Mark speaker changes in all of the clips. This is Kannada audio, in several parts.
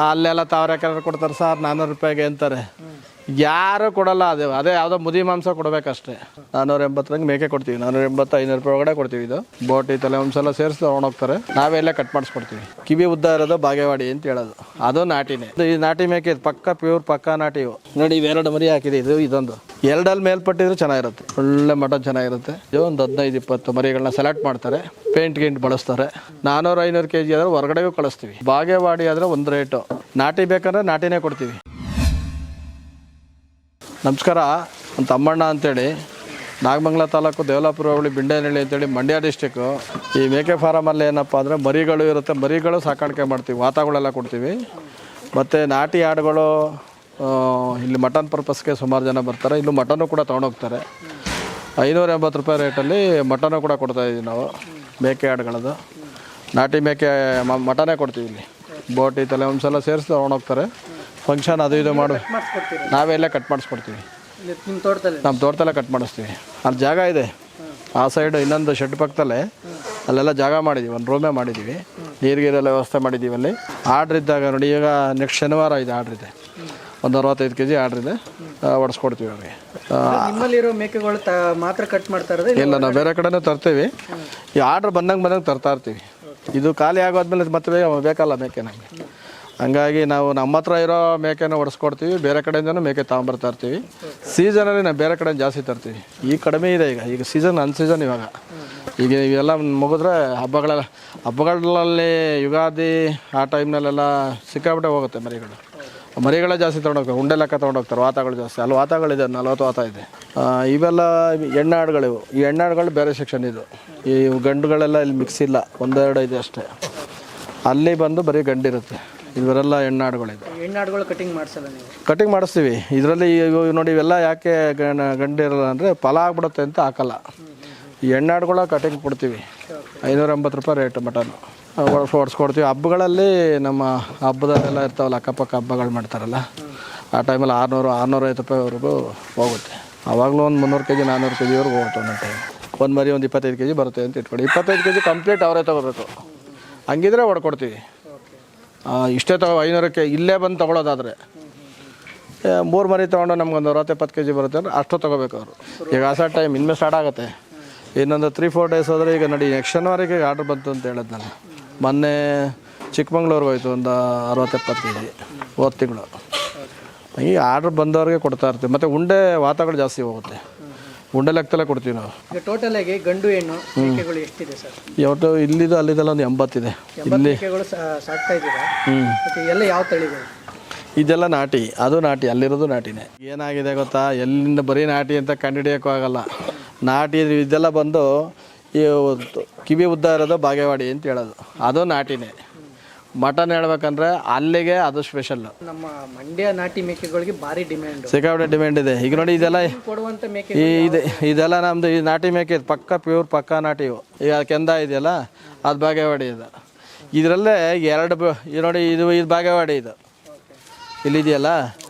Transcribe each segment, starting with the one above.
Speaker 1: ಅಲ್ಲೆಲ್ಲ 1000 ಎಕರೆ ಕೊಡ್ತಾರೆ ಸರ್ 400 ರೂಪಾಯಿಗೆ ಅಂತಾರೆ. ಯಾರು ಕೊಡಲ್ಲ. ಅದೇ ಯಾವುದೋ ಮುದಿ ಮಾಂಸ ಕೊಡಬೇಕಷ್ಟೇ. 480 ಮೇಕೆ ಕೊಡ್ತೀವಿ. 480 500 ರೂಪಾಯಿ ಒಳಗಡೆ ಕೊಡ್ತೀವಿ. ಇದು ಬೋಟಿ ತಲೆ ಎಲ್ಲ ಸೇರಿಸಿ ತೊಗೊಂಡೋಗ್ತಾರೆ. ನಾವೆಲ್ಲ ಕಟ್ ಮಾಡಿಸ್ಕೊಡ್ತೀವಿ. ಕಿವಿ ಉದ್ದ ಇರೋದು ಬಾಗೇವಾಡಿ ಅಂತ ಹೇಳೋದು, ಅದು ನಾಟಿನೇ. ಈ ನಾಟಿ ಮೇಕೆ ಪಕ್ಕ ಪ್ಯೂರ್ ಪಕ್ಕ ನಾಟಿ ಇವು. ನೋಡಿ ಇವೆರಡು ಮರಿ ಹಾಕಿದೆ. ಇದೊಂದು ಎರಡಲ್ಲಿ ಮೇಲ್ಪಟ್ಟಿದ್ರೆ ಚೆನ್ನಾಗಿರುತ್ತೆ. ಒಳ್ಳೆ ಮಟನ್ ಚೆನ್ನಾಗಿರುತ್ತೆ. ಇದು ಒಂದು 15-20 ಮರಿಗಳನ್ನ ಸೆಲೆಕ್ಟ್ ಮಾಡ್ತಾರೆ. ಪೇಂಟ್ ಗಿಂಟ್ ಬಳಸ್ತಾರೆ. 400-500 kg ಆದ್ರೆ ಹೊರಗಡೆಗೂ ಕಳಿಸ್ತೀವಿ. ಬಾಗೇವಾಡಿ ಆದರೆ ಒಂದು ರೇಟು. ನಾಟಿ ಬೇಕಂದ್ರೆ ನಾಟಿನೇ ಕೊಡ್ತೀವಿ. ನಮಸ್ಕಾರ, ನನ್ನ ತಮ್ಮಣ್ಣ ಅಂತೇಳಿ, ನಾಗಮಂಗಲ ತಾಲೂಕು ದೇವಲಾಪುರ ಹೋಬಳಿ ಬಿಂಡೇನಹಳ್ಳಿ ಅಂತೇಳಿ, ಮಂಡ್ಯ ಡಿಸ್ಟಿಕ್ಕು. ಈ ಮೇಕೆ ಫಾರಮಲ್ಲಿ ಏನಪ್ಪ ಅಂದರೆ ಮರಿಗಳು ಇರುತ್ತೆ. ಮರಿಗಳು ಸಾಕಾಣಿಕೆ ಮಾಡ್ತೀವಿ. ವಾತಾಗಳೆಲ್ಲ ಕೊಡ್ತೀವಿ. ಮತ್ತು ನಾಟಿ ಆಡುಗಳು ಇಲ್ಲಿ ಮಟನ್ ಪರ್ಪಸ್ಗೆ ಸುಮಾರು ಜನ ಬರ್ತಾರೆ. ಇಲ್ಲೂ ಮಟನ್ನು ಕೂಡ ತೊಗೊಂಡೋಗ್ತಾರೆ. 580 ರೂಪಾಯಿ ರೇಟಲ್ಲಿ ಮಟನ್ನು ಕೂಡ ಕೊಡ್ತಾಯಿದ್ದೀವಿ ನಾವು. ಮೇಕೆ ಆಡುಗಳದು ನಾಟಿ ಮೇಕೆ ಮಟನೇ ಕೊಡ್ತೀವಿ. ಇಲ್ಲಿ ಬೋಟಿ ತಲೆ ಎಲ್ಲ ಸೇರಿಸಿ ತೊಗೊಂಡೋಗ್ತಾರೆ. ಫಂಕ್ಷನ್ ಅದು ಇದು ಮಾಡಿ ನಾವೆಲ್ಲ ಕಟ್ ಮಾಡಿಸ್ಕೊಡ್ತೀವಿ. ನಮ್ಮ ತೋಟದಲ್ಲೇ ಕಟ್ ಮಾಡಿಸ್ತೀವಿ. ಅಲ್ಲಿ ಜಾಗ ಇದೆ. ಆ ಸೈಡು ಇನ್ನೊಂದು ಶೆಡ್ ಪಕ್ಕದಲ್ಲೇ ಅಲ್ಲೆಲ್ಲ ಜಾಗ ಮಾಡಿದ್ದೀವಿ. ಒಂದು ರೂಮೇ ಮಾಡಿದ್ದೀವಿ. ನೀರಿಗೆಲ್ಲ ವ್ಯವಸ್ಥೆ ಮಾಡಿದ್ದೀವಿ. ಅಲ್ಲಿ ಆರ್ಡ್ರ್ ಇದ್ದಾಗ ನೋಡಿ, ಈಗ ನೆಕ್ಸ್ಟ್ ಶನಿವಾರ ಇದೆ ಆರ್ಡ್ರ್ ಇದೆ. ಒಂದು 65 kg ಆರ್ಡ್ರ್ ಇದೆ. ಹೊಡೆಸ್ಕೊಡ್ತೀವಿ ಅವ್ರಿಗೆ.
Speaker 2: ನಿಮ್ಮಲ್ಲಿರೋ ಮೇಕೆಗಳು ಮಾತ್ರ ಕಟ್ ಮಾಡ್ತಾ ಇರೋದು?
Speaker 1: ಇಲ್ಲ, ನಾವು ಬೇರೆ ಕಡೆನೂ ತರ್ತೀವಿ. ಈ ಆರ್ಡ್ರ್ ಬಂದಂಗೆ ತರ್ತಾ ಇರ್ತೀವಿ. ಇದು ಖಾಲಿ ಆಗೋದ್ಮೇಲೆ ಮತ್ತೆ ಬೇಕಲ್ಲ ಮೇಕೆ ನಮಗೆ. ಹಂಗಾಗಿ ನಾವು ನಮ್ಮ ಹತ್ರ ಇರೋ ಮೇಕೆನ ಹೊಡೆಸ್ಕೊಡ್ತೀವಿ. ಬೇರೆ ಕಡೆಯಿಂದನೂ ಮೇಕೆ ತೊಗೊಂಬರ್ತಾ ಇರ್ತೀವಿ. ಸೀಸನಲ್ಲಿ ನಾವು ಬೇರೆ ಕಡೆಯಿಂದ ಜಾಸ್ತಿ ತರ್ತೀವಿ. ಈಗ ಕಡಿಮೆ ಇದೆ. ಈಗ ಸೀಸನ್ ಅನ್ಸೀಸನ್ ಇವಾಗ. ಈಗ ಇವೆಲ್ಲ ಮುಗಿದ್ರೆ ಹಬ್ಬಗಳಲ್ಲಿ ಯುಗಾದಿ ಆ ಟೈಮ್ನಲ್ಲೆಲ್ಲ ಸಿಕ್ಕಾಬಿಟ್ಟೆ ಹೋಗುತ್ತೆ ಮರಿಗಳೇ ಜಾಸ್ತಿ ತೊಗೊಂಡೋಗ್ತಾರೆ. ಉಂಡೆ ಲೆಕ್ಕ ತೊಗೊಂಡೋಗ್ತಾರೆ. ವಾತಾಗಳು ಜಾಸ್ತಿ. ಅಲ್ಲಿ ವಾತಾಗಳಿದೆ, 40 ವಾತ ಇದೆ. ಇವೆಲ್ಲ ಎಣ್ಣಾಡುಗಳಿವು. ಈ ಎಣ್ಣಾಡುಗಳು ಬೇರೆ ಸೆಕ್ಷನ್. ಇದು ಈ ಗಂಡುಗಳೆಲ್ಲ ಇಲ್ಲಿ ಮಿಕ್ಸ್ ಇಲ್ಲ, 1-2 ಇದೆ ಅಷ್ಟೇ. ಅಲ್ಲಿ ಬಂದು ಬರೀ ಗಂಡಿರುತ್ತೆ. ಇವರೆಲ್ಲ ಹೆಣ್ಣಾಡುಗಳಿದೆ.
Speaker 2: ಹೆಣ್ಣಾಡುಗಳು ಕಟಿಂಗ್ ಮಾಡಿಸಲ್ಲ ನೀವು?
Speaker 1: ಕಟಿಂಗ್ ಮಾಡಿಸ್ತೀವಿ. ಇದರಲ್ಲಿ ನೋಡಿ, ಇವೆಲ್ಲ ಯಾಕೆ ಗಂಡಿರಲ್ಲ ಅಂದರೆ ಫಲ ಆಗ್ಬಿಡುತ್ತೆ ಅಂತ ಹಾಕಲ್ಲ. ಈ ಹೆಣ್ಣಾಡುಗಳ ಕಟಿಂಗ್ ಕೊಡ್ತೀವಿ. 580 ರೂಪಾಯಿ ರೇಟು ಮಟನ್ನು ಹೊಡ್ಸ್ಕೊಡ್ತೀವಿ. ಹಬ್ಬಗಳಲ್ಲಿ ನಮ್ಮ ಹಬ್ಬದಲ್ಲೆಲ್ಲ ಇರ್ತಾವಲ್ಲ, ಅಕ್ಕಪಕ್ಕ ಹಬ್ಬಗಳು ಮಾಡ್ತಾರಲ್ಲ, ಆ ಟೈಮಲ್ಲಿ 600-650 ರೂಪಾಯಿವರೆಗೂ ಹೋಗುತ್ತೆ. ಆವಾಗಲೂ ಒಂದು 300 kg 400 kgವರೆಗೂ ಹೋಗುತ್ತೆ. ಒಂದೊಂದು ಟೈಮ್ ಒಂದು ಮರಿ ಒಂದು 25 kg ಬರುತ್ತೆ ಅಂತ ಇಟ್ಕೊಳ್ಳಿ. 25 kg ಕಂಪ್ಲೀಟ್ ಅವರೇ ತೊಗೋಬೇಕು. ಹಂಗಿದ್ರೆ ಹೊಡ್ಕೊಡ್ತೀವಿ. ಇಷ್ಟೇ 500ಕ್ಕೆ ಇಲ್ಲೇ ಬಂದು ತೊಗೊಳೋದಾದರೆ 3 ಮರಿ ತೊಗೊಂಡು ನಮ್ಗೊಂದು 60-70 kg ಬರುತ್ತೆ ಅಂದರೆ ಅಷ್ಟು ತೊಗೋಬೇಕು ಅವರು. ಈಗ ಆಸಾ ಟೈಮ್ ಇನ್ಮೇಲೆ ಸ್ಟಾರ್ಟ್ ಆಗುತ್ತೆ. ಇನ್ನೊಂದು 3-4 ಡೇಸ್ ಹೋದರೆ, ಈಗ ನೋಡಿ ನೆಕ್ಸ್ಟ್ ಶನಿವಾರಕ್ಕೆ ಆರ್ಡ್ರ್ ಬಂತು ಅಂತ ಹೇಳಿದ್ ನಾನು. ಮೊನ್ನೆ ಚಿಕ್ಕಮಂಗ್ಳೂರ್ಗೆ ಹೋಯ್ತು ಒಂದು 60-70 kg ಹೋದ ತಿಂಗಳು. ಈ ಆರ್ಡ್ರ್ ಬಂದವ್ರಿಗೆ ಕೊಡ್ತಾ ಇರ್ತೀವಿ. ಮತ್ತು ಉಂಡೆ ವಾತಾಗಳು ಜಾಸ್ತಿ ಹೋಗುತ್ತೆ. ಉಂಡೆ ಲೆಕ್ಕದಲ್ಲೇ ಕೊಡ್ತೀವಿ ನಾವು.
Speaker 2: ಟೋಟಲ್ ಆಗಿ ಗಂಡು ಹೆಣ್ಣು ಮೇಕೆಗಳು ಎಷ್ಟಿದೆ ಸರ್?
Speaker 1: ಯಾವತ್ತು ಇಲ್ಲಿದ್ದು ಅಲ್ಲಿದೆಲ್ಲ ಒಂದು 80 ಇದೆ. ಇಲ್ಲಿ
Speaker 2: ಸಾಕ್ತಾ ಇದ್ದೀರಾ? ಎಲ್ಲ ಯಾವ ತಳಿಗಳು?
Speaker 1: ಇದೆಲ್ಲ ನಾಟಿ, ಅದು ನಾಟಿ, ಅಲ್ಲಿರೋದು ನಾಟಿನೇ. ಏನಾಗಿದೆ ಗೊತ್ತಾ, ಎಲ್ಲಿಂದ ಬರೀ ನಾಟಿ ಅಂತ ಕಂಡುಹಿಡಿಯೋಕ್ಕೂ ಆಗಲ್ಲ. ನಾಟಿ ಇದೆಲ್ಲ ಬಂದು ಈ ಕಿವಿ ಉದ್ದ ಇರೋದು ಬಾಗೇವಾಡಿ ಅಂತ ಹೇಳೋದು, ಅದು ನಾಟಿನೇ. ಮಟನ್ ಹೇಳ್ಬೇಕಂದ್ರೆ ಅಲ್ಲಿಗೆ ಅದು ಸ್ಪೆಷಲ್.
Speaker 2: ನಮ್ಮ ಮಂಡ್ಯ ನಾಟಿ ಮೇಕೆಗಳಿಗೆ ಭಾರಿ ಡಿಮ್ಯಾಂಡ್,
Speaker 1: ಸಿಕ್ಕಾಪಟ್ಟೆ ಡಿಮ್ಯಾಂಡ್ ಇದೆ. ಈಗ ನೋಡಿ ಇದೆಲ್ಲ
Speaker 2: ಕೊಡುವಂಥ ಮೇಕೆ
Speaker 1: ಇದೆಲ್ಲ ನಮ್ಮದು ಈ ನಾಟಿ ಮೇಕೆ ಪಕ್ಕ ಪ್ಯೂರ್ ಪಕ್ಕ ನಾಟಿ ಇವು. ಈಗ ಕೆಂದ ಇದೆಯಲ್ಲ, ಅದು ಬಾಗೇವಾಡಿ. ಇದರಲ್ಲೇ ನೋಡಿ, ಇದು ಬಾಗೇವಾಡಿ. ಇಲ್ಲಿದೆಯಲ್ಲ,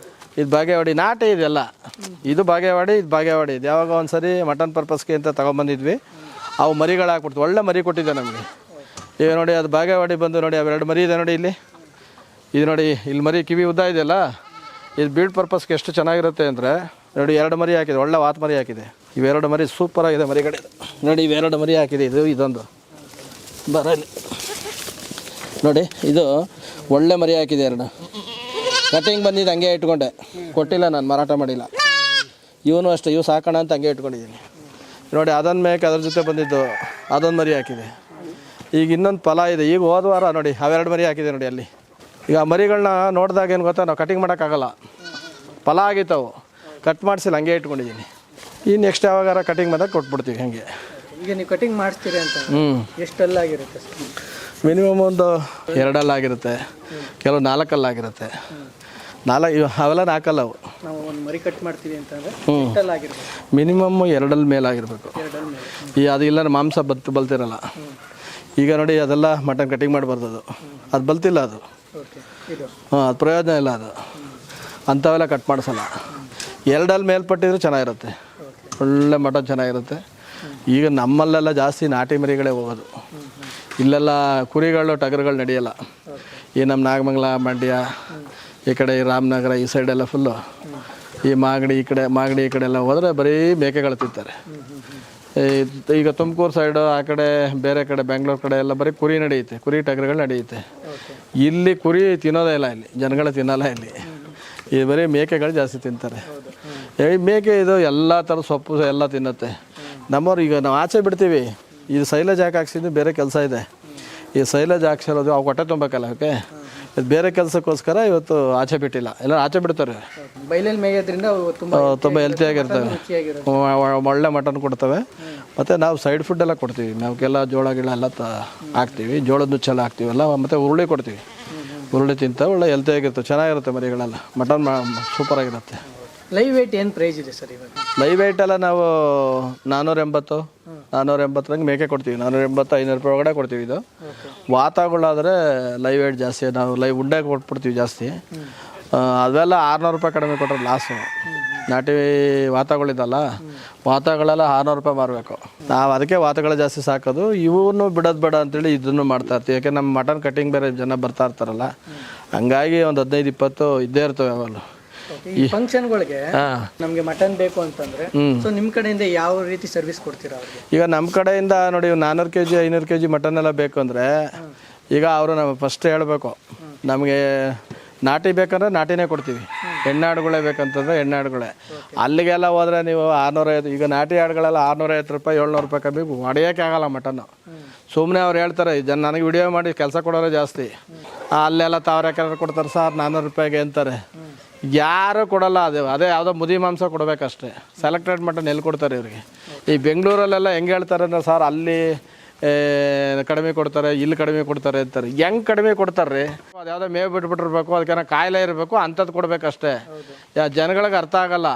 Speaker 1: ಇದು ಬಾಗೇವಾಡಿ ನಾಟಿ ಇದೆಲ್ಲ. ಇದು ಬಾಗೇವಾಡಿ, ಇದು ಬಾಗೇವಾಡಿ. ಇದು ಯಾವಾಗ ಒಂದು ಸರಿ ಮಟನ್ ಪರ್ಪಸ್ಗೆ ಅಂತ ತೊಗೊಂಬಂದಿದ್ವಿ. ಅವು ಮರಿಗಳು ಹಾಕ್ಬಿಡ್ತು. ಒಳ್ಳೆ ಮರಿ ಕೊಟ್ಟಿದ್ದೆ ನಮಗೆ. ಈಗ ನೋಡಿ, ಅದು ಬಾಗೇವಾಡಿ ಬಂದು ನೋಡಿ, ಅವೆರಡು ಮರಿ ಇದೆ ನೋಡಿ ಇಲ್ಲಿ. ಇದು ನೋಡಿ, ಇಲ್ಲಿ ಮರಿ ಕಿವಿ ಉದ್ದ ಇದೆಯಲ್ಲ, ಇದು ಬೀಡ್ ಪರ್ಪಸ್ಗೆ ಎಷ್ಟು ಚೆನ್ನಾಗಿರುತ್ತೆ ಅಂದರೆ ನೋಡಿ, 2 ಮರಿ ಹಾಕಿದೆ. ಒಳ್ಳೆ ವಾತ್ ಮರಿ ಹಾಕಿದೆ. ಇವೆರಡು ಮರಿ ಸೂಪರಾಗಿದೆ ಮರಿಗಡೆ. ನೋಡಿ, ಇವೆರಡು ಮರಿ ಹಾಕಿದೆ. ಇದೊಂದು ಬರಲಿ ನೋಡಿ, ಇದು ಒಳ್ಳೆ ಮರಿ ಹಾಕಿದೆ. 2 ಕಟಿಂಗ್ ಬಂದಿದ್ದು ಹಂಗೆ ಇಟ್ಕೊಂಡೆ, ಕೊಟ್ಟಿಲ್ಲ ನಾನು, ಮಾರಾಟ ಮಾಡಿಲ್ಲ. ಇವನು ಅಷ್ಟೇ, ಇವು ಸಾಕೋಣ ಅಂತ ಹಂಗೆ ಇಟ್ಕೊಂಡಿದ್ದೀನಿ. ನೋಡಿ, ಅದನ್ನು ಮೇಕೆ ಅದ್ರ ಜೊತೆ ಬಂದಿದ್ದು, ಅದೊಂದು ಮರಿ ಹಾಕಿದೆ. ಈಗ ಇನ್ನೊಂದು ಫಲ ಇದೆ. ಈಗ ಹೋದ ವಾರ ನೋಡಿ, ಅವೆರಡು ಮರಿ ಹಾಕಿದೆ ನೋಡಿ ಅಲ್ಲಿ. ಈಗ ಆ ಮರಿಗಳನ್ನ ನೋಡಿದಾಗ ಏನು ಗೊತ್ತಾ, ನಾವು ಕಟಿಂಗ್ ಮಾಡೋಕ್ಕಾಗಲ್ಲ, ಫಲ ಆಗಿತ್ತವು, ಕಟ್ ಮಾಡಿಸಿಲ್ಲ, ಹಂಗೆ ಇಟ್ಕೊಂಡಿದ್ದೀನಿ. ಈ ನೆಕ್ಸ್ಟ್ ಯಾವಾಗಾರ ಕಟಿಂಗ್ ಬಂದಾಗ ಕೊಟ್ಬಿಡ್ತೀವಿ ಹಂಗೆ.
Speaker 2: ಈಗ ನೀವು ಕಟಿಂಗ್ ಮಾಡಿಸ್ತೀರಿ ಅಂತ ಎಷ್ಟೆಲ್ಲ ಆಗಿರುತ್ತೆ?
Speaker 1: ಮಿನಿಮಮ್ ಒಂದು 2 ಅಲ್ಲಾಗಿರುತ್ತೆ, ಕೆಲವು 4 ಅಲ್ಲಾಗಿರುತ್ತೆ. ಅವೆಲ್ಲ 4 ಅವು.
Speaker 2: ನಾವು ಒಂದು ಮರಿ ಕಟ್ ಮಾಡ್ತೀವಿ ಅಂತಂದರೆ
Speaker 1: ಮಿನಿಮಮ್ 2 ಮೇಲಾಗಿರ್ಬೇಕು. ಅದು ಇಲ್ಲ ಮಾಂಸ ಬಲ್ತಿರಲ್ಲ. ಈಗ ನೋಡಿ, ಅದೆಲ್ಲ ಮಟನ್ ಕಟಿಂಗ್ ಮಾಡಬಾರ್ದು, ಅದು ಬಲ್ತಿಲ್ಲ, ಅದು ಅದು ಪ್ರಯೋಜನ ಇಲ್ಲ. ಅದು ಅಂಥವೆಲ್ಲ ಕಟ್ ಮಾಡಿಸಲ್ಲ. 2 ಮೇಲ್ಪಟ್ಟಿದ್ರೆ ಚೆನ್ನಾಗಿರುತ್ತೆ, ಒಳ್ಳೆ ಮಟನ್ ಚೆನ್ನಾಗಿರುತ್ತೆ. ಈಗ ನಮ್ಮಲ್ಲೆಲ್ಲ ಜಾಸ್ತಿ ನಾಟಿ ಮರಿಗಳೇ ಹೋಗೋದು. ಇಲ್ಲೆಲ್ಲ ಕುರಿಗಳು ಟಗರುಗಳು ನಡೆಯಲ್ಲ. ಈ ನಮ್ಮ ನಾಗಮಂಗಲ ಮಂಡ್ಯ ಈ ಕಡೆ ಈ ರಾಮನಗರ ಈ ಸೈಡೆಲ್ಲ ಫುಲ್ಲು ಈ ಮಾಗಡಿ ಈ ಕಡೆ ಎಲ್ಲ ಹೋದರೆ ಬರೀ ಮೇಕೆಗಳು ತಿಂತಾರೆ. ಈಗ ತುಮಕೂರು ಸೈಡು ಆ ಕಡೆ ಬೇರೆ ಕಡೆ ಬೆಂಗಳೂರು ಕಡೆ ಎಲ್ಲ ಬರೀ ಕುರಿ ನಡೆಯುತ್ತೆ, ಕುರಿ ಟಗರುಗಳು ನಡೆಯುತ್ತೆ. ಇಲ್ಲಿ ಕುರಿ ತಿನ್ನೋದೇ ಇಲ್ಲ, ಇಲ್ಲಿ ಜನಗಳು ತಿನ್ನಲ್ಲ. ಇಲ್ಲಿ ಈ ಬರೀ ಮೇಕೆಗಳು ಜಾಸ್ತಿ ತಿಂತಾರೆ. ಈ ಮೇಕೆ ಇದು ಎಲ್ಲ ಥರದ ಸೊಪ್ಪು ಎಲ್ಲ ತಿನ್ನುತ್ತೆ. ನಮ್ಮವ್ರು ಈಗ ನಾವು ಆಚೆ ಬಿಡ್ತೀವಿ, ಇದು ಸೈಲೇಜ್ ಹಾಕಿಸಿದ್ದು ಬೇರೆ ಕೆಲಸ ಇದೆ. ಈ ಸೈಲೇಜ್ ಹಾಕ್ಸಿರೋದು ಅವು ಹೊಟ್ಟೆ ತುಂಬಬೇಕಲ್ಲ, ಓಕೆ, ಇದು ಬೇರೆ ಕೆಲಸಕ್ಕೋಸ್ಕರ ಇವತ್ತು ಆಚೆ ಬಿಟ್ಟಿಲ್ಲ, ಎಲ್ಲ ಆಚೆ ಬಿಡ್ತಾರೆ.
Speaker 2: ಬೈಲಲ್ಲಿ ಮೇಯೋದ್ರಿಂದ
Speaker 1: ತುಂಬ ಹೆಲ್ತಿಯಾಗಿರ್ತವೆ, ಒಳ್ಳೆ ಮಟನ್ ಕೊಡ್ತವೆ. ಮತ್ತು ನಾವು ಸೈಡ್ ಫುಡ್ ಎಲ್ಲ ಕೊಡ್ತೀವಿ, ನಾವಕ್ಕೆಲ್ಲ ಜೋಳ ಗಿಳ ಎಲ್ಲ ಹಾಕ್ತೀವಿ, ಜೋಳದ ನುಚ್ಚೆಲ್ಲ ಹಾಕ್ತೀವಲ್ಲ. ಮತ್ತು ಉರುಳಿ ಕೊಡ್ತೀವಿ, ಉರುಳಿ ತಿಂತ ಒಳ್ಳೆ ಹೆಲ್ತಿಯಾಗಿರ್ತವೆ, ಚೆನ್ನಾಗಿರುತ್ತೆ ಮರಿಗಳೆಲ್ಲ. ಮಟನ್ ಸೂಪರಾಗಿರುತ್ತೆ.
Speaker 2: ಲೈವ್ ವೇಟ್ ಏನು ಪ್ರೈಸ್ ಇದೆ ಸರ್ ಇವಾಗ?
Speaker 1: ಲೈವ್ ವೇಟ್ ಎಲ್ಲ ನಾವು 480 ಮೇಕೆ ಕೊಡ್ತೀವಿ. 480 500 ರೂಪಾಯಿ ಒಳಗಡೆ ಕೊಡ್ತೀವಿ. ಇದು ವಾತಗಳಾದರೆ ಲೈವ್ ವೇಟ್ ಜಾಸ್ತಿ, ನಾವು ಲೈವ್ ಉಂಡೆ ಕೊಟ್ಬಿಡ್ತೀವಿ ಜಾಸ್ತಿ. ಅವೆಲ್ಲ 600 ರೂಪಾಯಿ ಕಡಿಮೆ ಕೊಟ್ಟರೆ ಲಾಸು. ನಾಟಿ ವಾತಗಳಿದಲ್ಲ, ವಾತಗಳೆಲ್ಲ 600 ರೂಪಾಯಿ ಮಾರಬೇಕು. ನಾವು ಅದಕ್ಕೆ ವಾತಗಳು ಜಾಸ್ತಿ ಸಾಕೋದು. ಇವನು ಬಿಡೋದು ಬೇಡ ಅಂತೇಳಿ ಇದನ್ನು ಮಾಡ್ತಾ ಇರ್ತೀವಿ. ಯಾಕೆ ನಮ್ಮ ಮಟನ್ ಕಟ್ಟಿಂಗ್ ಬೇರೆ ಜನ ಬರ್ತಾ ಇರ್ತಾರಲ್ಲ, ಹಂಗಾಗಿ ಒಂದು 15-20 ಇದ್ದೇ ಇರ್ತವೆ ಅವೆಲ್ಲ.
Speaker 2: ಈ ಫಂಕ್ಷನ್ಗಳಿಗೆ ನಮಗೆ ಮಟನ್ ಬೇಕು ಅಂತಂದ್ರೆ ಸೊ ನಿಮ್ಮ ಕಡೆಯಿಂದ ಯಾವ ರೀತಿ ಸರ್ವಿಸ್ ಕೊಡ್ತೀರಾ ಅವ್ರಿಗೆ?
Speaker 1: ಈಗ ನಮ್ಮ ಕಡೆಯಿಂದ ನೋಡಿ 400 kg 500 kg ಮಟನ್ ಎಲ್ಲ ಬೇಕು ಅಂದರೆ ಈಗ ಅವರು ನಾವು ಫಸ್ಟ್ ಹೇಳಬೇಕು, ನಮಗೆ ನಾಟಿ ಬೇಕಂದ್ರೆ ನಾಟಿನೇ ಕೊಡ್ತೀವಿ, ಹೆಣ್ಣಾಡುಗಳೇ ಬೇಕಂತಂದ್ರೆ ಹೆಣ್ಣಾಡುಗಳೇ. ಅಲ್ಲಿಗೆಲ್ಲ ಹೋದರೆ ನೀವು 650, ಈಗ ನಾಟಿ ಆಡುಗಳೆಲ್ಲ 650 ರೂಪಾಯಿ 700 ರೂಪಾಯಿ ಕಮ್ಮಿ ಹೊಡೆಯೋಕ್ಕೆ ಆಗಲ್ಲ ಮಟನ್ನು. ಸುಮ್ಮನೆ ಅವ್ರು ಹೇಳ್ತಾರೆ, ನನಗೆ ವಿಡಿಯೋ ಮಾಡಿ ಕೆಲಸ ಕೊಡೋರೆ ಜಾಸ್ತಿ. ಅಲ್ಲೆಲ್ಲ ತಾವ್ರು ಯಾಕಂದ್ರೆ ಕೊಡ್ತಾರೆ ಸರ್ 400 ರೂಪಾಯಿಗೆ ಅಂತಾರೆ. ಯಾರು ಕೊಡಲ್ಲ, ಅದೇ ಯಾವುದೋ ಮುದಿ ಮಾಂಸ ಕೊಡಬೇಕಷ್ಟೇ. ಸೆಲೆಕ್ಟೆಡ್ ಮಟನ್ ಎಲ್ಲಿ ಕೊಡ್ತಾರೆ ಇವ್ರಿಗೆ? ಈ ಬೆಂಗಳೂರಲ್ಲೆಲ್ಲ ಹೆಂಗೆ ಹೇಳ್ತಾರೆ ಅಂದರೆ ಸರ್ ಅಲ್ಲಿ ಕಡಿಮೆ ಕೊಡ್ತಾರೆ, ಇಲ್ಲಿ ಕಡಿಮೆ ಕೊಡ್ತಾರೆ ಅಂತಾರೆ. ಹೆಂಗೆ ಕಡಿಮೆ ಕೊಡ್ತಾರೆ? ಅದು ಯಾವುದೋ ಮೇವು ಬಿಟ್ಬಿಟ್ಟಿರ್ಬೇಕು, ಅದಕ್ಕೆ ಕಾಯಿಲೆ ಇರಬೇಕು, ಅಂಥದ್ದು ಕೊಡಬೇಕಷ್ಟೇ. ಜನಗಳಿಗೆ ಅರ್ಥ ಆಗಲ್ಲ.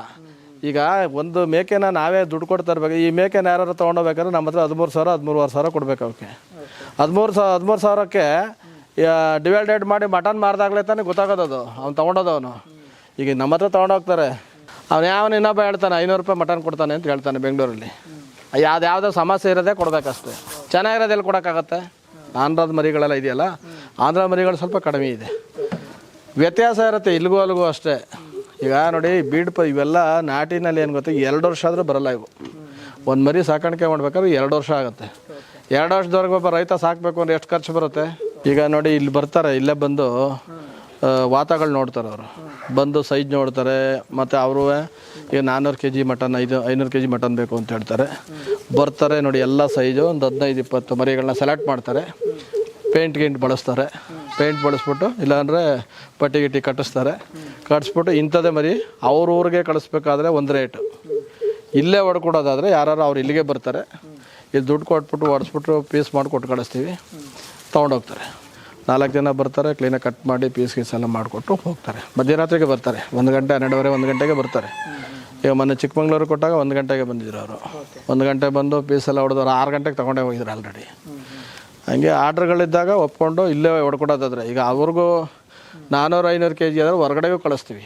Speaker 1: ಈಗ ಒಂದು ಮೇಕೆನ ನಾವೇ ದುಡ್ಡು ಕೊಡ್ತಾ ಇರ್ಬೇಕು. ಈ ಮೇಕೆನ ಯಾರು ತೊಗೊಂಡೋಗ್ಬೇಕಾದ್ರೆ ನಮ್ಮ ಹತ್ರ 13,000 13,500 ಕೊಡ್ಬೇಕು ಅವಕ್ಕೆ. 13,000ಕ್ಕೆ ಡಿವೈಡೆಡ್ ಮಾಡಿ ಮಟನ್ ಮಾರ್ದಾಗಲೇ ತಾನೇ ಗೊತ್ತಾಗೋದು ಅವ್ನು ತೊಗೊಂಡೋದವನು. ಈಗ ನಮ್ಮ ಹತ್ರ ತೊಗೊಂಡೋಗ್ತಾರೆ, ಅವನು ಇನ್ನೊಬ್ಬ ಹೇಳ್ತಾನೆ 500 ರೂಪಾಯಿ ಮಟನ್ ಕೊಡ್ತಾನೆ ಅಂತ ಹೇಳ್ತಾನೆ ಬೆಂಗಳೂರಲ್ಲಿ. ಯಾವುದೋ ಸಮಸ್ಯೆ ಇರೋದೇ ಕೊಡಬೇಕಷ್ಟೇ. ಚೆನ್ನಾಗಿರೋದೆಲ್ಲ ಕೊಡೋಕ್ಕಾಗತ್ತೆ? ಆಂಧ್ರದ ಮರಿಗಳೆಲ್ಲ ಇದೆಯಲ್ಲ, ಆಂಧ್ರ ಮರಿಗಳು ಸ್ವಲ್ಪ ಕಡಿಮೆ ಇದೆ, ವ್ಯತ್ಯಾಸ ಇರುತ್ತೆ ಇಲ್ಲಿಗೂ ಅಲ್ಲಿಗೂ ಅಷ್ಟೇ. ಈಗ ನೋಡಿ ಇವೆಲ್ಲ ನಾಟಿನಲ್ಲಿ ಏನು ಗೊತ್ತಾ, 2 ವರ್ಷ ಆದರೂ ಬರಲ್ಲ ಇವು. ಒಂದು ಮರಿ ಸಾಕಾಣಿಕೆ ಮಾಡ್ಬೇಕಾದ್ರೆ 2 ವರ್ಷ ಆಗುತ್ತೆ. 2 ವರ್ಷದವರೆಗೆ ಒಬ್ಬ ರೈತ ಸಾಕಬೇಕು ಅಂದ್ರೆ ಎಷ್ಟು ಖರ್ಚು ಬರುತ್ತೆ? ಈಗ ನೋಡಿ ಇಲ್ಲಿ ಬರ್ತಾರೆ, ಇಲ್ಲೇ ಬಂದು ವಾತಗಳು ನೋಡ್ತಾರೆ. ಅವರು ಬಂದು ಸೈಜ್ ನೋಡ್ತಾರೆ. ಮತ್ತು ಅವರು ಈಗ 400 kg ಮಟನ್ 500 kg ಮಟನ್ ಬೇಕು ಅಂತ ಹೇಳ್ತಾರೆ. ಬರ್ತಾರೆ ನೋಡಿ, ಎಲ್ಲ ಸೈಜು ಒಂದು 15-20 ಮರಿಗಳನ್ನ ಸೆಲೆಕ್ಟ್ ಮಾಡ್ತಾರೆ. ಪೇಂಟ್ ಬಳಸ್ತಾರೆ. ಪೇಂಟ್ ಬಳಸ್ಬಿಟ್ಟು ಇಲ್ಲಾಂದರೆ ಪಟ್ಟಿ ಗಿಟ್ಟಿ ಕಟ್ಟಿಸ್ಬಿಟ್ಟು ಇಂಥದ್ದೇ ಮರಿ ಅವ್ರ ಊರಿಗೆ ಕಳಿಸ್ಬೇಕಾದ್ರೆ ಒಂದು ರೇಟು, ಇಲ್ಲೇ ಹೊಡ್ಕೊಡೋದಾದರೆ ಯಾರು ಅವ್ರು ಇಲ್ಲಿಗೆ ಬರ್ತಾರೆ, ಇಲ್ಲಿ ದುಡ್ಡು ಕೊಟ್ಬಿಟ್ಟು ಹೊಡೆಸ್ಬಿಟ್ಟು ಪೀಸ್ ಮಾಡಿ ಕೊಟ್ಟು ಕಳಿಸ್ತೀವಿ, ತೊಗೊಂಡೋಗ್ತಾರೆ. 4 ಜನ ಬರ್ತಾರೆ, ಕ್ಲೀನಾಗಿ ಕಟ್ ಮಾಡಿ ಪೀಸ್ ಎಲ್ಲ ಮಾಡಿಕೊಟ್ಟು ಹೋಗ್ತಾರೆ. ಮಧ್ಯರಾತ್ರಿಗೆ ಬರ್ತಾರೆ, 1 ಗಂಟೆ 12:30 1 ಗಂಟೆಗೆ ಬರ್ತಾರೆ. ಈಗ ಮೊನ್ನೆ ಚಿಕ್ಕಮಂಗ್ಳೂರು ಕೊಟ್ಟಾಗ 1 ಗಂಟೆಗೆ ಬಂದಿದ್ರು ಅವರು. 1 ಗಂಟೆ ಬಂದು ಪೀಸ್ ಎಲ್ಲ ಹೊಡೆದವ್ರು 6 ಗಂಟೆಗೆ ತೊಗೊಂಡೇ ಹೋಗಿದ್ರು ಆಲ್ರೆಡಿ. ಹಂಗೆ ಆರ್ಡ್ರ್ಗಳಿದ್ದಾಗ ಒಪ್ಕೊಂಡು ಇಲ್ಲೇ ಹೊಡ್ಕೊಡೋದಾದ್ರೆ ಈಗ ಅವ್ರಿಗೂ 400-500 kg ಆದ್ರೆ ಹೊರಗಡೆಗೂ ಕಳಿಸ್ತೀವಿ.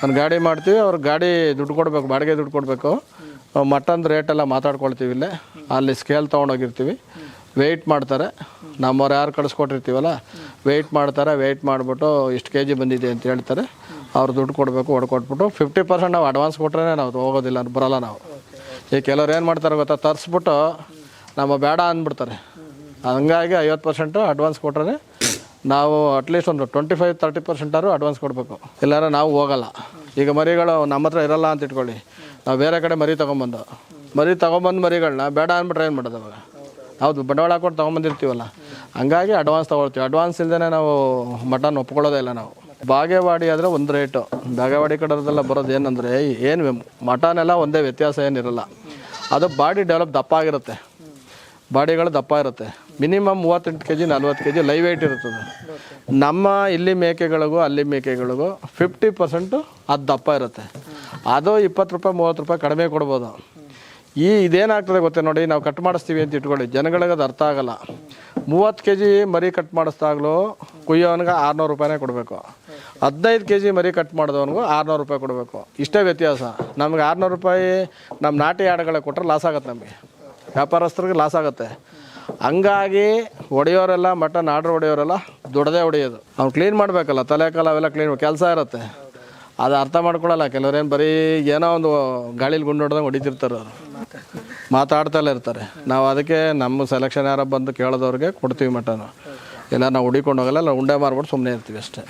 Speaker 1: ಒಂದು ಗಾಡಿ ಮಾಡ್ತೀವಿ, ಅವ್ರಿಗೆ ಗಾಡಿ ದುಡ್ಡು ಕೊಡಬೇಕು, ಬಾಡಿಗೆ ದುಡ್ಡು ಕೊಡಬೇಕು. ಮಟನ್ ರೇಟೆಲ್ಲ ಮಾತಾಡ್ಕೊಳ್ತೀವಿ. ಇಲ್ಲೇ ಅಲ್ಲಿ ಸ್ಕೇಲ್ ತೊಗೊಂಡೋಗಿರ್ತೀವಿ, ವೆಯ್ಟ್ ಮಾಡ್ತಾರೆ. ನಮ್ಮವ್ರು ಯಾರು ಕಳಿಸ್ಕೊಟ್ಟಿರ್ತೀವಲ್ಲ ವೆಯ್ಟ್ ಮಾಡ್ತಾರೆ. ವೆಯ್ಟ್ ಮಾಡಿಬಿಟ್ಟು ಇಷ್ಟು kg ಬಂದಿದೆ ಅಂತ ಹೇಳ್ತಾರೆ. ಅವ್ರು ದುಡ್ಡು ಕೊಡಬೇಕು, ಹೊಡ್ಕೊಟ್ಬಿಟ್ಟು 50% ನಾವು ಅಡ್ವಾನ್ಸ್ ಕೊಟ್ಟರೆ ನಾವು ಹೋಗೋದಿಲ್ಲ, ಬರೋಲ್ಲ ನಾವು. ಈಗ ಕೆಲವ್ರು ಏನು ಮಾಡ್ತಾರೆ ಗೊತ್ತಾ, ತರಿಸ್ಬಿಟ್ಟು ನಮ್ಮ ಬೇಡ ಅಂದ್ಬಿಡ್ತಾರೆ. ಹಂಗಾಗಿ 50% ಅಡ್ವಾನ್ಸ್ ಕೊಟ್ಟರೆ ನಾವು ಅಟ್ಲೀಸ್ಟ್ ಒಂದು 25-30% ಆದ್ರೂ ಅಡ್ವಾನ್ಸ್ ಕೊಡಬೇಕು, ಇಲ್ಲಾಂದ್ರೆ ನಾವು ಹೋಗಲ್ಲ. ಈಗ ಮರಿಗಳು ನಮ್ಮ ಹತ್ರ ಇರಲ್ಲ ಅಂತ ಇಟ್ಕೊಳ್ಳಿ, ನಾವು ಬೇರೆ ಕಡೆ ಮರಿ ತೊಗೊಂಬಂದು ಮರಿಗಳನ್ನ ಬೇಡ ಅಂದ್ಬಿಟ್ರೆ ಏನು ಮಾಡೋದು ಅವಾಗ? ಹೌದು, ಬಂಡವಾಳ ಹಾಕ್ಕೊಂಡು ತೊಗೊಂಬಂದಿರ್ತೀವಲ್ಲ, ಹಂಗಾಗಿ ಅಡ್ವಾನ್ಸ್ ತೊಗೊಳ್ತೀವಿ. ಅಡ್ವಾನ್ಸ್ ಇಲ್ಲದೇ ನಾವು ಮಟನ್ ಒಪ್ಕೊಳ್ಳೋದೇ ಇಲ್ಲ ನಾವು. ಬಾಗೇವಾಡಿ ಆದರೆ ಒಂದು ರೇಟು, ಬಾಗೇವಾಡಿ ಕಡೆದೆಲ್ಲ ಬರೋದು ಏನಂದರೆ ಏನು ಮಟನ್ ಎಲ್ಲ ಒಂದೇ, ವ್ಯತ್ಯಾಸ ಏನಿರಲ್ಲ. ಅದು ಬಾಡಿ ದಪ್ಪ ಆಗಿರುತ್ತೆ, ಬಾಡಿಗಳು ದಪ್ಪ ಇರುತ್ತೆ. Minimum 38 kg 40 kg live weight ಇರುತ್ತದೆ. ನಮ್ಮ ಇಲ್ಲಿ ಮೇಕೆಗಳಿಗೂ ಅಲ್ಲಿ ಮೇಕೆಗಳಿಗೂ 50% ಅದು ದಪ್ಪ ಇರುತ್ತೆ. ಅದು 20 ರೂಪಾಯಿ 30 ರೂಪಾಯಿ ಕಡಿಮೆ ಕೊಡ್ಬೋದು. ಇದೇನಾಗ್ತದೆ ಗೊತ್ತೇ ನೋಡಿ, ನಾವು ಕಟ್ ಮಾಡಿಸ್ತೀವಿ ಅಂತ ಇಟ್ಕೊಳ್ಳಿ, ಜನಗಳಿಗೆ ಅದು ಅರ್ಥ ಆಗಲ್ಲ. 30 kg ಮರಿ ಕಟ್ ಮಾಡಿಸ್ದಾಗಲೂ ಕುಯ್ಯೋನಿಗೆ 600 ರೂಪಾಯಿನೇ ಕೊಡಬೇಕು. 15 kg ಮರಿ ಕಟ್ ಮಾಡಿದವನಿಗೂ 600 ರೂಪಾಯಿ ಕೊಡಬೇಕು. ಇಷ್ಟೇ ವ್ಯತ್ಯಾಸ. ನಮ್ಗೆ 600 ರೂಪಾಯಿ ನಮ್ಮ ನಾಟಿ ಆಡುಗಳಿಗೆ ಕೊಟ್ಟರೆ ಲಾಸ್ ಆಗುತ್ತೆ, ನಮಗೆ ವ್ಯಾಪಾರಸ್ಥರಿಗೆ ಲಾಸ್ ಆಗುತ್ತೆ. ಹಂಗಾಗಿ ಹೊಡೆಯೋರೆಲ್ಲ ಮಟನ್ ಆರ್ಡ್ರ್ ಹೊಡೆಯೋರೆಲ್ಲ ದೊಡ್ಡದೇ ಹೊಡೆಯೋದು. ಅವ್ನು ಕ್ಲೀನ್ ಮಾಡಬೇಕಲ್ಲ, ತಲೆ ಕಾಲು ಅವೆಲ್ಲ ಕ್ಲೀನ್ ಕೆಲಸ ಇರುತ್ತೆ. ಅದು ಅರ್ಥ ಮಾಡ್ಕೊಳ್ಳಲ್ಲ ಕೆಲವ್ರೇನು, ಬರೀ ಏನೋ ಒಂದು ಗಾಳೀಲಿ ಗುಂಡು ಹೊಡೆದಂಗೆ ಹೊಡಿತಿರ್ತಾರೆ, ಅವರು ಮಾತಾಡ್ತಲೇ ಇರ್ತಾರೆ. ನಾವು ಅದಕ್ಕೆ ನಮ್ಮ ಸೆಲೆಕ್ಷನ್ ಯಾರೋ ಬಂದು ಕೇಳೋದವ್ರಿಗೆ ಕೊಡ್ತೀವಿ ಮಟನು. ಇಲ್ಲ ನಾವು ಹುಡಿಕೊಂಡು ಹೋಗಲ್ಲ, ನಾವು ಉಂಡೆ ಮಾರ್ಬಿಟ್ಟು ಸುಮ್ಮನೆ ಇರ್ತೀವಿ ಅಷ್ಟೇ.